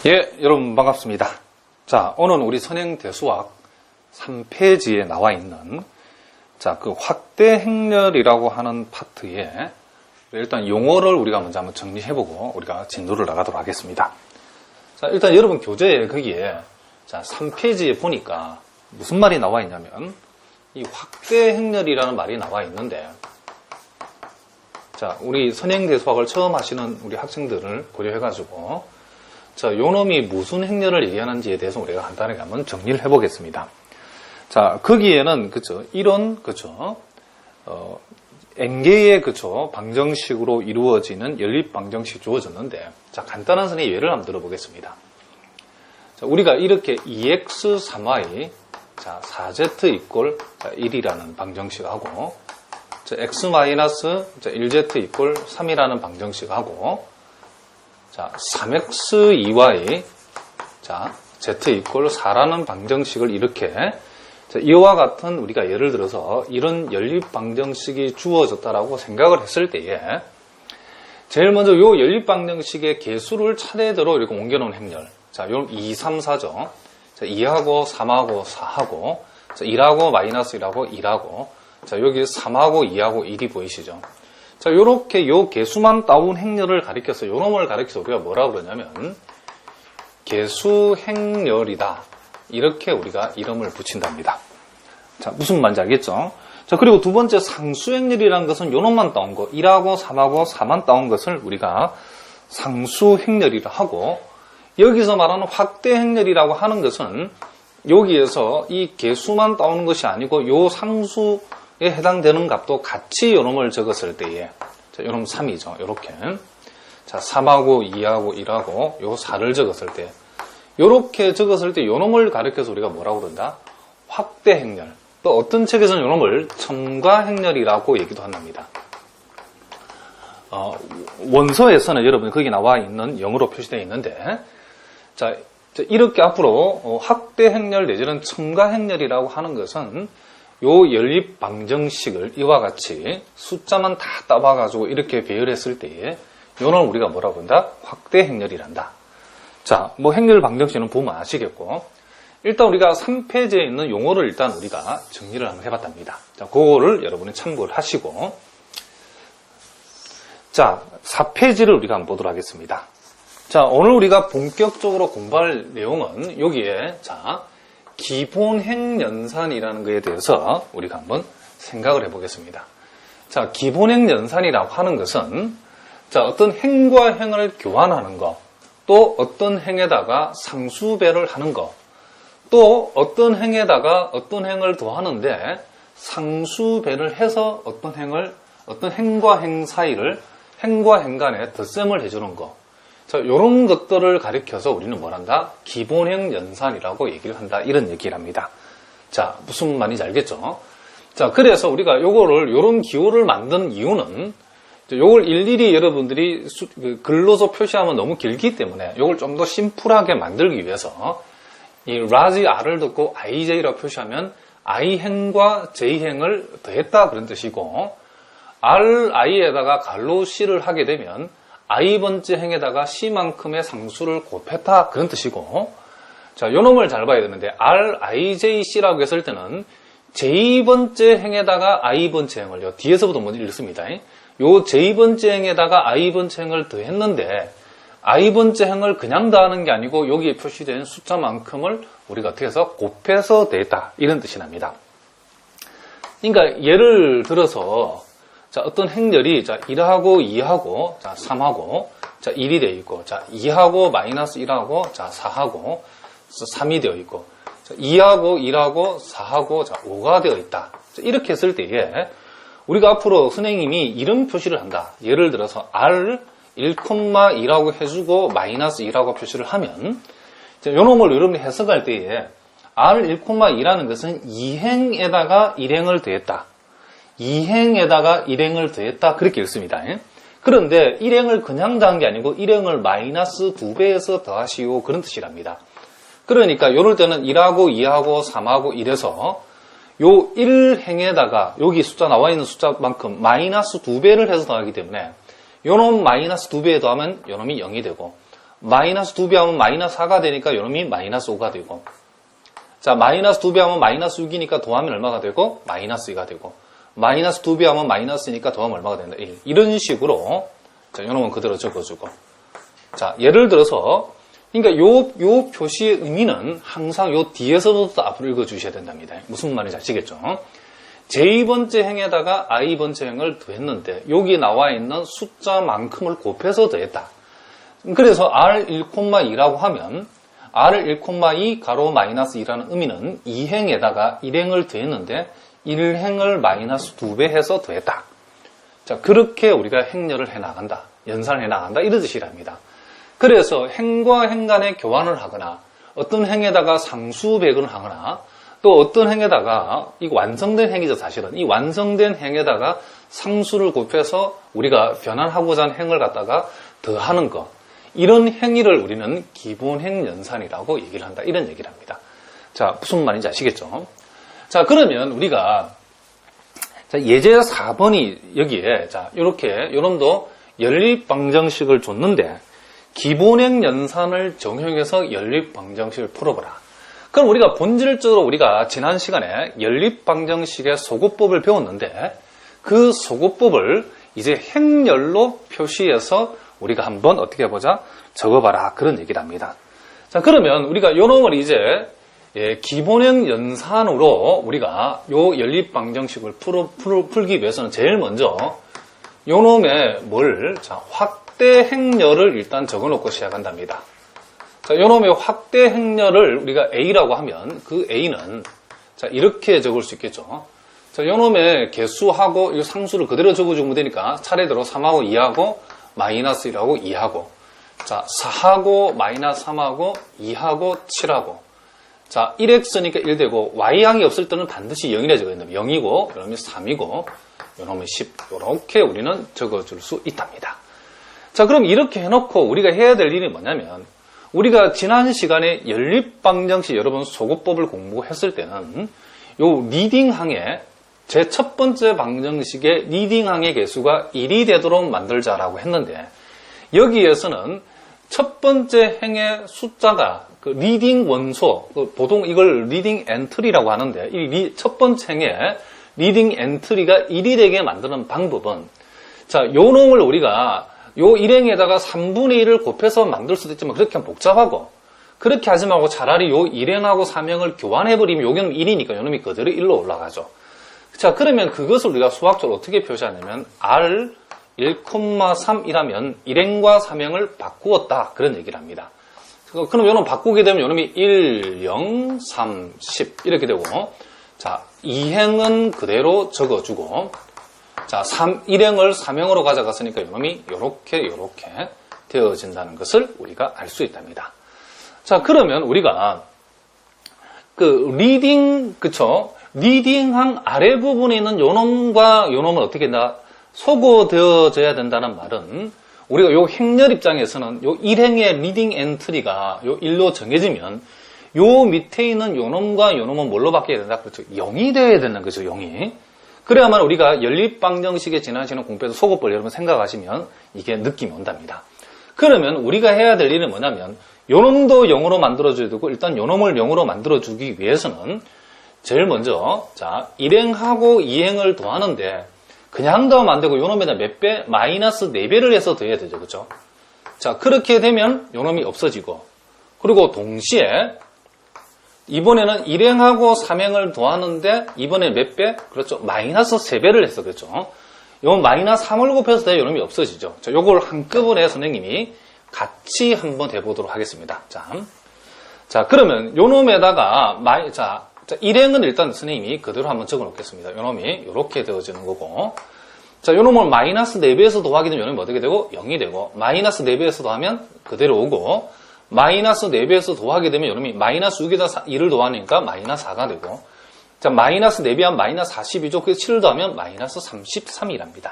예, 여러분 반갑습니다. 자, 오늘 우리 선행대수학 3페이지에 나와 있는 그 확대 행렬이라고 하는 파트에 일단 용어를 우리가 먼저 한번 정리해보고 우리가 진도를 나가도록 하겠습니다. 자, 일단 여러분 교재에 거기에 3페이지에 보니까 무슨 말이 나와 있냐면 이 확대 행렬이라는 말이 나와 있는데, 자, 우리 선행대수학을 처음 하시는 우리 학생들을 고려해가지고 요 놈이 무슨 행렬을 얘기하는지에 대해서 우리가 간단하게 한번 정리를 해보겠습니다. 자, 거기에는, 이런, N개의, 방정식으로 이루어지는 연립 방정식이 주어졌는데, 자, 간단한 선의 예를 한번 들어보겠습니다. 자, 우리가 이렇게 2x 3y, 4z 이꼴 1이라는 방정식하고, x-1z 이꼴 3이라는 방정식하고, 3x 2y, z 이꼴 4라는 방정식을 이렇게, 이와 같은 우리가 예를 들어서 이런 연립 방정식이 주어졌다라고 생각을 했을 때에, 제일 먼저 이 연립 방정식의 개수를 차례대로 이렇게 옮겨놓은 행렬. 자, 요 2, 3, 4죠. 2하고 3하고 4하고, 1하고 마이너스 1하고 1하고, 여기 3하고 2하고 1이 보이시죠? 자, 요렇게 요 개수만 따온 행렬을 가리켜서, 요 놈을 가리켜서 우리가 뭐라 그러냐면, 개수 행렬이다. 이렇게 우리가 이름을 붙인답니다. 자, 무슨 말인지 알겠죠? 자, 그리고 두 번째 상수 행렬이라는 것은 요 놈만 따온 거, 1하고 3하고 4만 따온 것을 우리가 상수 행렬이라 하고, 여기서 말하는 확대 행렬이라고 하는 것은 여기에서 이 개수만 따오는 것이 아니고 요 상수 에 해당되는 값도 같이 요놈을 적었을 때에, 요놈 3이죠. 요렇게. 자, 3하고 2하고 1하고 요 4를 적었을 때, 요렇게 적었을 때 요놈을 가리켜서 우리가 뭐라고 그런다? 확대 행렬. 또 어떤 책에서는 요놈을 첨가 행렬이라고 얘기도 한답니다. 원서에서는 여러분 거기 나와 있는 영어로 표시되어 있는데, 자, 이렇게 앞으로 확대 행렬 내지는 첨가 행렬이라고 하는 것은 요 연립 방정식을 이와 같이 숫자만 다 따봐가지고 이렇게 배열했을 때에 요놈을 우리가 뭐라고 한다? 확대 행렬이란다. 자, 뭐 행렬 방정식은 보면 아시겠고, 일단 우리가 3페이지에 있는 용어를 일단 우리가 정리를 한번 해봤답니다. 자, 그거를 여러분이 참고를 하시고, 자, 4페이지를 우리가 한번 보도록 하겠습니다. 자, 오늘 우리가 본격적으로 공부할 내용은 여기에, 기본행 연산이라는 것에 대해서 우리가 한번 생각을 해보겠습니다. 자, 기본행 연산이라고 하는 것은, 어떤 행과 행을 교환하는 것, 또 어떤 행에다가 상수배를 하는 것, 또 어떤 행에다가 어떤 행을 더하는데 상수배를 해서 어떤 행과 행 사이를 행과 행 간에 덧셈을 해주는 것. 자, 요런 것들을 가리켜서 우리는 뭘 한다? 기본행 연산이라고 얘기를 한다. 이런 얘기를 합니다. 자, 무슨 말인지 알겠죠? 자, 그래서 우리가 요런 기호를 만든 이유는, 요걸 일일이 여러분들이 글로서 표시하면 너무 길기 때문에 요걸 좀 더 심플하게 만들기 위해서 이 라지 R을 듣고 IJ라고 표시하면 I행과 J행을 더했다 그런 뜻이고, RI에다가 갈로 C를 하게 되면 I번째 행에다가 C만큼의 상수를 곱했다 그런 뜻이고, 자, 요 놈을 잘 봐야 되는데 RIJC라고 했을 때는 J번째 행에다가 I번째 행을요, 뒤에서부터 먼저 읽습니다. 요 J번째 행에다가 I번째 행을 더했는데 I번째 행을 그냥 더하는 게 아니고 여기에 표시된 숫자만큼을 우리가 어떻게 해서 곱해서 더했다 이런 뜻이 납니다. 그러니까 예를 들어서 어떤 행렬이 1하고 2하고 3하고 1이 되어 있고, 2하고 마이너스 1하고 4하고 3이 되어 있고, 2하고 1하고 4하고 5가 되어 있다. 이렇게 했을 때에 우리가 앞으로 선생님이 이런 표시를 한다. 예를 들어서 R 1,2라고 해주고 마이너스 2라고 표시를 하면, 요놈을 여러분이 해석할 때에 R 1,2라는 것은 2행에다가 1행을 더했다. 2행에다가 1행을 더했다. 그렇게 읽습니다. 그런데 1행을 그냥 더한 게 아니고 1행을 마이너스 2배에서 더하시오. 그런 뜻이랍니다. 그러니까 요럴 때는 1하고 2하고 3하고 1에서 요 1행에다가 여기 숫자 나와 있는 숫자만큼 마이너스 2배를 해서 더하기 때문에 요놈 마이너스 2배에 더하면 요놈이 0이 되고, 마이너스 2배 하면 마이너스 4가 되니까 요놈이 마이너스 5가 되고, 자, 마이너스 2배 하면 마이너스 6이니까 더하면 얼마가 되고, 마이너스 2가 되고, 마이너스 2배 하면 마이너스니까 더하면 얼마가 된다. 1. 이런 식으로, 자, 요놈은 그대로 적어주고. 자, 예를 들어서, 그러니까 요 표시의 의미는 항상 요 뒤에서부터 앞으로 읽어주셔야 된답니다. 무슨 말인지 아시겠죠? j 번째 행에다가 i번째 행을 더했는데, 여기 나와 있는 숫자만큼을 곱해서 더했다. 그래서 r1,2라고 하면, r1,2 가로 마이너스 2라는 의미는 2행에다가 1행을 더했는데, 1행을 마이너스 2배 해서 더했다. 자, 그렇게 우리가 행렬을 해나간다. 연산을 해나간다. 이런 뜻이랍니다. 그래서 행과 행 간에 교환을 하거나 어떤 행에다가 상수 배분을 하거나 또 어떤 행에다가 이거 완성된 행이죠 사실은. 이 완성된 행에다가 상수를 곱해서 우리가 변환하고자 하는 행을 갖다가 더하는 것. 이런 행위를 우리는 기본행 연산이라고 얘기를 한다. 이런 얘기를 합니다. 자, 무슨 말인지 아시겠죠? 자, 그러면 우리가 자, 예제 4번이 여기에 자, 요렇게 요놈도 연립방정식을 줬는데 기본행 연산을 적용해서 연립방정식을 풀어보라. 그럼 우리가 본질적으로 우리가 지난 시간에 연립방정식의 소거법을 배웠는데 그 소거법을 이제 행렬로 표시해서 우리가 한번 어떻게 해보자? 적어봐라. 그런 얘기를 합니다. 자, 그러면 우리가 요놈을 이제 기본행 연산으로 우리가 요 연립방정식을 풀기 위해서는 제일 먼저 요놈의 자, 확대 행렬을 일단 적어놓고 시작한답니다. 자, 요놈의 확대 행렬을 우리가 A라고 하면 그 A는 자, 이렇게 적을 수 있겠죠. 자, 요놈의 개수하고 이 상수를 그대로 적어주면 되니까 차례대로 3하고 2하고 마이너스 1하고 2하고 자, 4하고 마이너스 3하고 2하고 7하고 자, 1x니까 1되고 y항이 없을 때는 반드시 0이라 적어야 됩니다. 0이고 요놈이 3이고 요놈이 10 이렇게 우리는 적어줄 수 있답니다. 자, 그럼 이렇게 해놓고 우리가 해야 될 일이 뭐냐면 우리가 지난 시간에 연립방정식 여러분 소거법을 공부했을 때는 요 리딩항의 제 첫 번째 방정식의 리딩항의 개수가 1이 되도록 만들자라고 했는데 여기에서는 첫 번째 행의 숫자가 그 리딩 원소, 보통 이걸 리딩 엔트리라고 하는데 이 첫 번째 행의 리딩 엔트리가 1이 되게 만드는 방법은 자, 요 놈을 우리가 요 일행에다가 3분의 1을 곱해서 만들 수도 있지만 그렇게 하면 복잡하고 그렇게 하지 말고 차라리 요 일행하고 3행을 교환해버리면 요놈 1이니까 요놈이 그대로 1로 올라가죠. 자, 그러면 그것을 우리가 수학적으로 어떻게 표시하냐면 R 1,3이라면 일행과 3행을 바꾸었다. 그런 얘기를 합니다. 그럼 요놈 바꾸게 되면 요놈이 1, 0, 3, 10 이렇게 되고 자, 2행은 그대로 적어주고 자, 1행을 3행으로 가져갔으니까 요놈이 요렇게 되어진다는 것을 우리가 알 수 있답니다. 자, 그러면 우리가 그 리딩, 그쵸? 리딩항 아래 부분에 있는 요놈과 요놈은 어떻게 된다? 소거되어져야 된다는 말은 우리가 요 행렬 입장에서는 요 1행의 리딩 엔트리가 요 1로 정해지면 요 밑에 있는 요놈과 요놈은 뭘로 바뀌어야 된다? 그렇죠. 0이 되어야 되는 거죠, 0이. 그래야만 우리가 연립방정식에 지난 시간 공부해서 소거법 여러분 생각하시면 이게 느낌이 온답니다. 그러면 우리가 해야 될 일은 뭐냐면 요놈도 0으로 만들어줘야 되고 일단 요놈을 0으로 만들어주기 위해서는 제일 먼저 자 1행하고 2행을 더하는데 그냥 더하면 안 되고 요놈에다 몇 배? 마이너스 4배를 해서 더해야 되죠. 그렇죠? 자, 그렇게 되면 요놈이 없어지고 그리고 동시에 이번에는 1행하고 3행을 더하는데 이번에 몇 배? 그렇죠. 마이너스 3배를 했어. 그렇죠. 요 마이너스 3을 곱해서 돼야 요놈이 없어지죠. 자, 요걸 한꺼번에 선생님이 같이 한번 해보도록 하겠습니다. 자, 그러면 요놈에다가 자, 1행은 일단 선생님이 그대로 한번 적어 놓겠습니다. 요놈이 이렇게 되어지는 거고 자, 요놈을 마이너스 4배에서 더하게 되면 요놈이 어떻게 되고? 0이 되고 마이너스 4배에서 더하면 그대로 오고 마이너스 4배에서 더하게 되면 요놈이 마이너스 6에다 2를 더하니까 마이너스 4가 되고 자, 마이너스 4배 하면 마이너스 40이죠. 그래서 7을 더하면 마이너스 33이랍니다.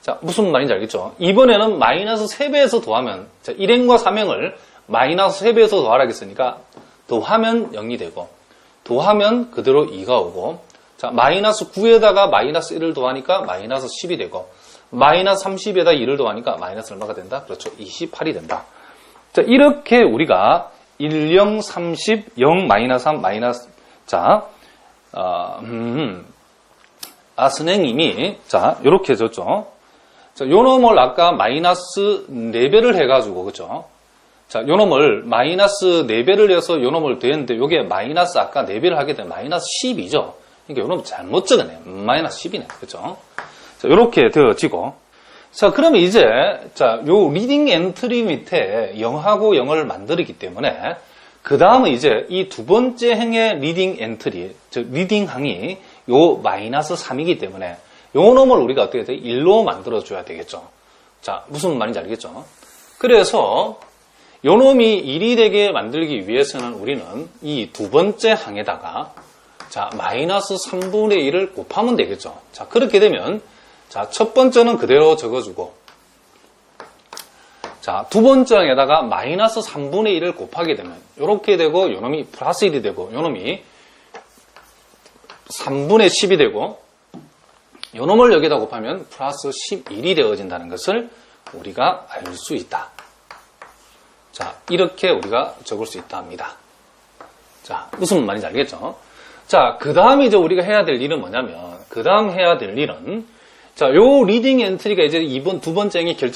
자, 무슨 말인지 알겠죠? 이번에는 마이너스 3배에서 더하면 자, 1행과 3행을 마이너스 3배에서 더하라겠으니까 더하면 0이 되고 더하면 그대로 2가 오고 자, 마이너스 9에다가 마이너스 1을 더하니까 마이너스 10이 되고 마이너스 30에다 2를 더하니까 마이너스 얼마가 된다? 그렇죠. 28이 된다. 자, 이렇게 우리가 1, 0, 30, 0, 마이너스 3, 마이너스, 자, 선생님이, 자, 요렇게 줬죠. 자, 요 놈을 아까 마이너스 4배를 해가지고, 그죠? 자, 요 놈을 마이너스 4배를 해서 요 놈을 되는데, 요게 마이너스 아까 4배를 하게 되면 마이너스 10이죠. 그러니까 요 놈 잘못 적었네요. 마이너스 10이네. 그죠? 자, 요렇게 되어지고. 자, 그러면 이제, 자, 요 리딩 엔트리 밑에 0하고 0을 만들었기 때문에, 그 다음은 이제 이 두 번째 행의 리딩 엔트리, 즉, 리딩 항이 요 마이너스 3이기 때문에, 요 놈을 우리가 어떻게 돼? 1로 만들어줘야 되겠죠. 자, 무슨 말인지 알겠죠? 그래서, 요 놈이 1이 되게 만들기 위해서는 우리는 이 두 번째 항에다가, 자, 마이너스 3분의 1을 곱하면 되겠죠. 자, 그렇게 되면, 자, 첫 번째는 그대로 적어주고, 자, 두 번째 항에다가 마이너스 3분의 1을 곱하게 되면, 요렇게 되고, 요 놈이 플러스 1이 되고, 요 놈이 3분의 10이 되고, 요 놈을 여기다 곱하면 플러스 11이 되어진다는 것을 우리가 알 수 있다. 자, 이렇게 우리가 적을 수 있다 합니다. 자, 무슨 말인지 알겠죠? 자, 그 다음에 이제 우리가 해야 될 일은 뭐냐면, 그 다음 해야 될 일은, 자, 요 리딩 엔트리가 이제 두 번째 행의 결정